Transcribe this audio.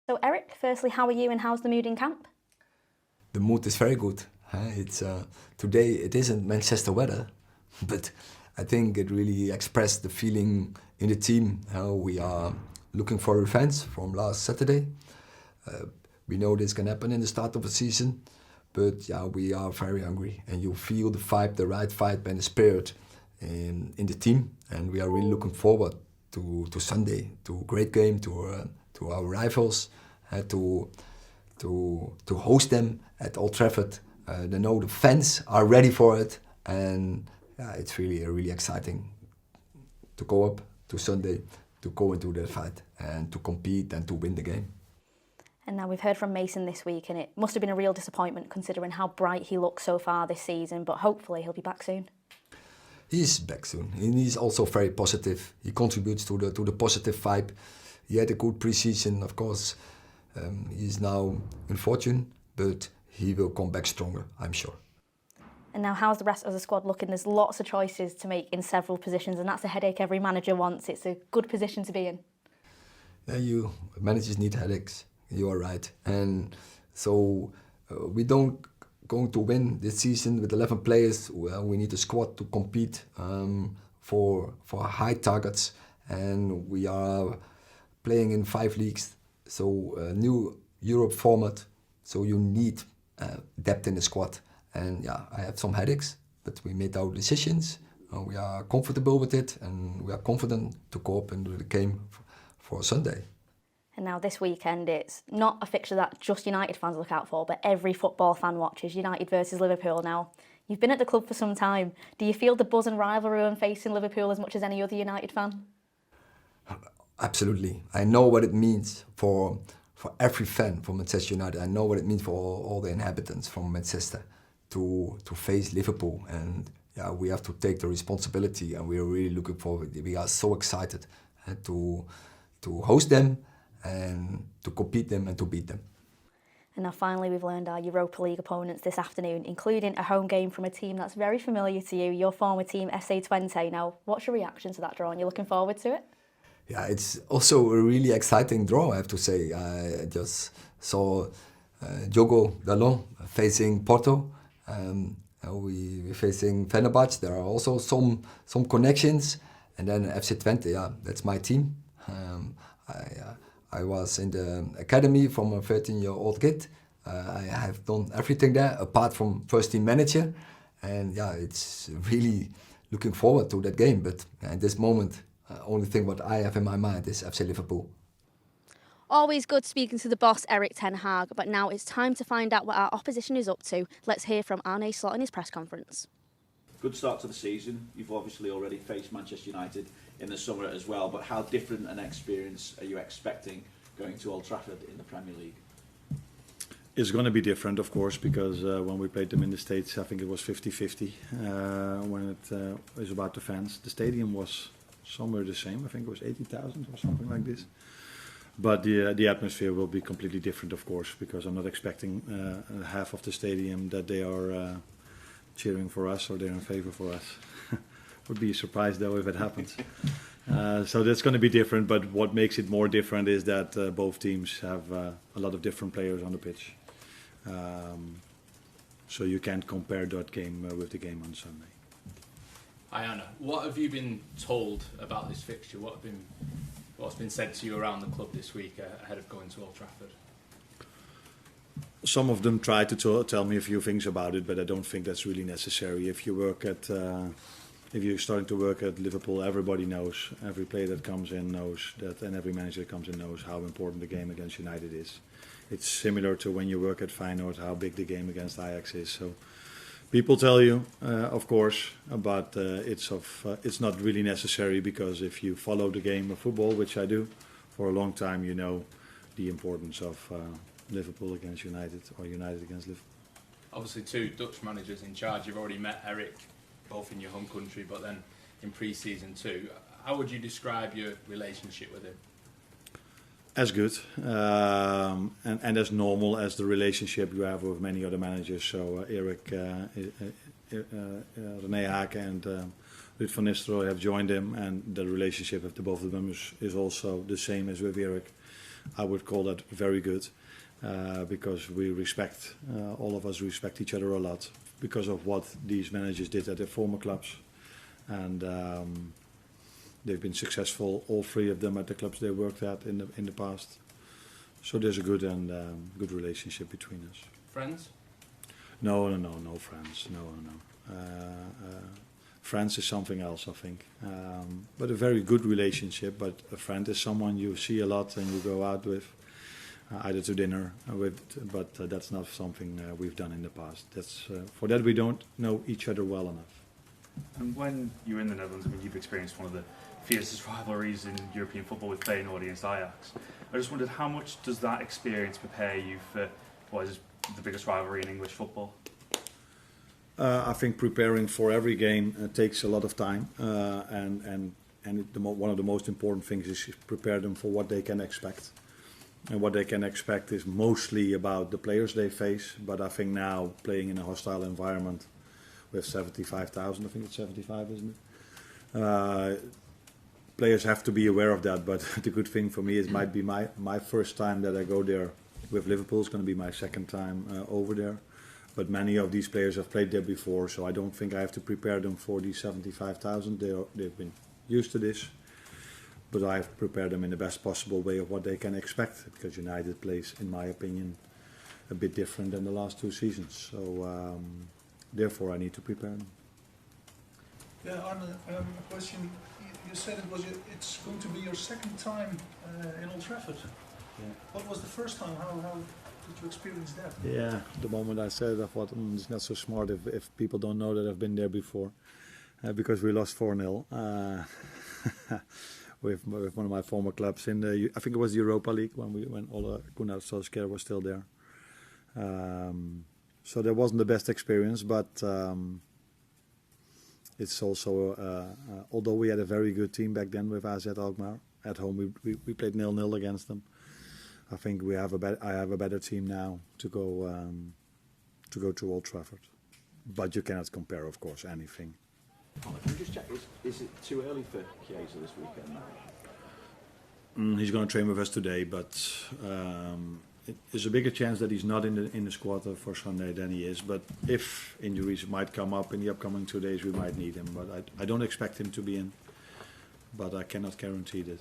So Erik, firstly, how are you and how's the mood in camp? The mood is very good. It's today. It isn't Manchester weather, but I think it really expressed the feeling in the team. How we are looking for revenge from last Saturday. We know this can happen in the start of a season, but yeah, we are very hungry, and you feel the vibe, the right vibe, and the spirit in the team. And we are really looking forward to Sunday, to a great game, to our rivals, to host them at Old Trafford. They know the fans are ready for it, and yeah, it's really exciting to go up to Sunday, to go into that fight and to compete and to win the game. And now we've heard from Mason this week, and it must have been a real disappointment considering how bright he looks so far this season, but hopefully he'll be back soon. He's back soon, and he's also very positive. He contributes to the positive vibe. He had a good pre-season, of course. He's now in fortune, but he will come back stronger, I'm sure. And now how's the rest of the squad looking? There's lots of choices to make in several positions, and that's a headache every manager wants. It's a good position to be in. Yeah, managers need headaches. You are right. And so we don't going to win this season with 11 players. Well, we need a squad to compete for high targets, and we are playing in 5 leagues. So a new Europe format. So you need depth in the squad. And yeah, I have some headaches, but we made our decisions. We are comfortable with it, and we are confident to go up into the game for Sunday. And now this weekend, it's not a fixture that just United fans look out for, but every football fan watches. United versus Liverpool. Now, you've been at the club for some time. Do you feel the buzz and rivalry when facing Liverpool as much as any other United fan? Absolutely. I know what it means for every fan from Manchester United. I know what it means for all the inhabitants from Manchester to face Liverpool. And yeah, we have to take the responsibility, and we are really looking forward. We are so excited to host them and to compete them and to beat them. And now finally we've learned our Europa League opponents this afternoon, including a home game from a team that's very familiar to you, your former team SA Twente. Now, what's your reaction to that draw, and you're looking forward to it? Yeah, it's also a really exciting draw, I have to say. I just saw Diogo Dalot facing Porto. We're facing Fenerbahce. There are also some connections. And then FC Twente, yeah, that's my team. I was in the academy from a 13-year-old kid. I have done everything there apart from first team manager. And yeah, it's really looking forward to that game. But at this moment, only thing what I have in my mind is FC Liverpool. Always good speaking to the boss, Erik Ten Hag, but now it's time to find out what our opposition is up to. Let's hear from Arne in his press conference. Good start to the season. You've obviously already faced Manchester United in the summer as well, but how different an experience are you expecting going to Old Trafford in the Premier League? It's going to be different, of course, because when we played them in the States, I think it was 50-50 when it was about the fans. The stadium was somewhere the same. I think it was 80,000 or something like this. But the atmosphere will be completely different, of course, because I'm not expecting half of the stadium that they are cheering for us or they're in favor for us. Would be a surprise, though, if it happens. So that's going to be different, but what makes it more different is that both teams have a lot of different players on the pitch. So you can't compare that game with the game on Sunday. Hi Anna, what have you been told about this fixture? What's been said to you around the club this week ahead of going to Old Trafford? Some of them try to tell me a few things about it, but I don't think that's really necessary. If you're starting to work at Liverpool, everybody knows, every player that comes in knows that, and every manager that comes in knows how important the game against United is. It's similar to when you work at Feyenoord, how big the game against Ajax is. So people tell you, of course, but it's not really necessary, because if you follow the game of football, which I do, for a long time, you know the importance of Liverpool against United or United against Liverpool. Obviously 2 Dutch managers in charge. You've already met Erik, both in your home country, but then in pre-season too. How would you describe your relationship with him? As good and as normal as the relationship you have with many other managers. So Erik, René Haak and Ruud van Nistelrooy have joined him, and the relationship of the both of them is also the same as with Erik. I would call that very good because we respect, all of us respect each other a lot because of what these managers did at their former clubs. And they've been successful, all three of them, at the clubs they worked at in the past. So there's a good and good relationship between us. Friends? No friends. No. Friends is something else, I think. But a very good relationship. But a friend is someone you see a lot and you go out with, either to dinner with. But that's not something we've done in the past. That's for that we don't know each other well enough. And when you're in the Netherlands, I mean, you've experienced one of the fiercest rivalries in European football with Feyenoord against Ajax. I just wondered, how much does that experience prepare you for what is the biggest rivalry in English football? I think preparing for every game takes a lot of time, and one of the most important things is prepare them for what they can expect. And what they can expect is mostly about the players they face, but I think now playing in a hostile environment with 75,000, I think it's 75, isn't it? Players have to be aware of that, but the good thing for me is it might be my first time that I go there with Liverpool. It's going to be my second time over there. But many of these players have played there before, so I don't think I have to prepare them for these 75,000. They've been used to this, but I have prepared them in the best possible way of what they can expect, because United plays, in my opinion, a bit different than the last two seasons. So therefore I need to prepare them. Yeah, Arne, a question. You said it's going to be your second time in Old Trafford. Yeah. What was the first time? How did you experience that? Yeah, the moment I said it, I thought it's not so smart if people don't know that I've been there before, because we lost 4-0 with one of my former clubs in the, I think it was the Europa League when Ole Gunnar Solskjaer was still there. So that wasn't the best experience, but it's also although we had a very good team back then with AZ Alkmaar at home, we played 0-0 against them. I think I have a better team now to go to Old Trafford, but you cannot compare, of course, anything. Can you just check, is it too early for Chiesa this weekend? He's going to train with us today, but there's a bigger chance that he's not in the squad for Sunday than he is. But if injuries might come up in the upcoming 2 days, we might need him. But I don't expect him to be in, but I cannot guarantee that.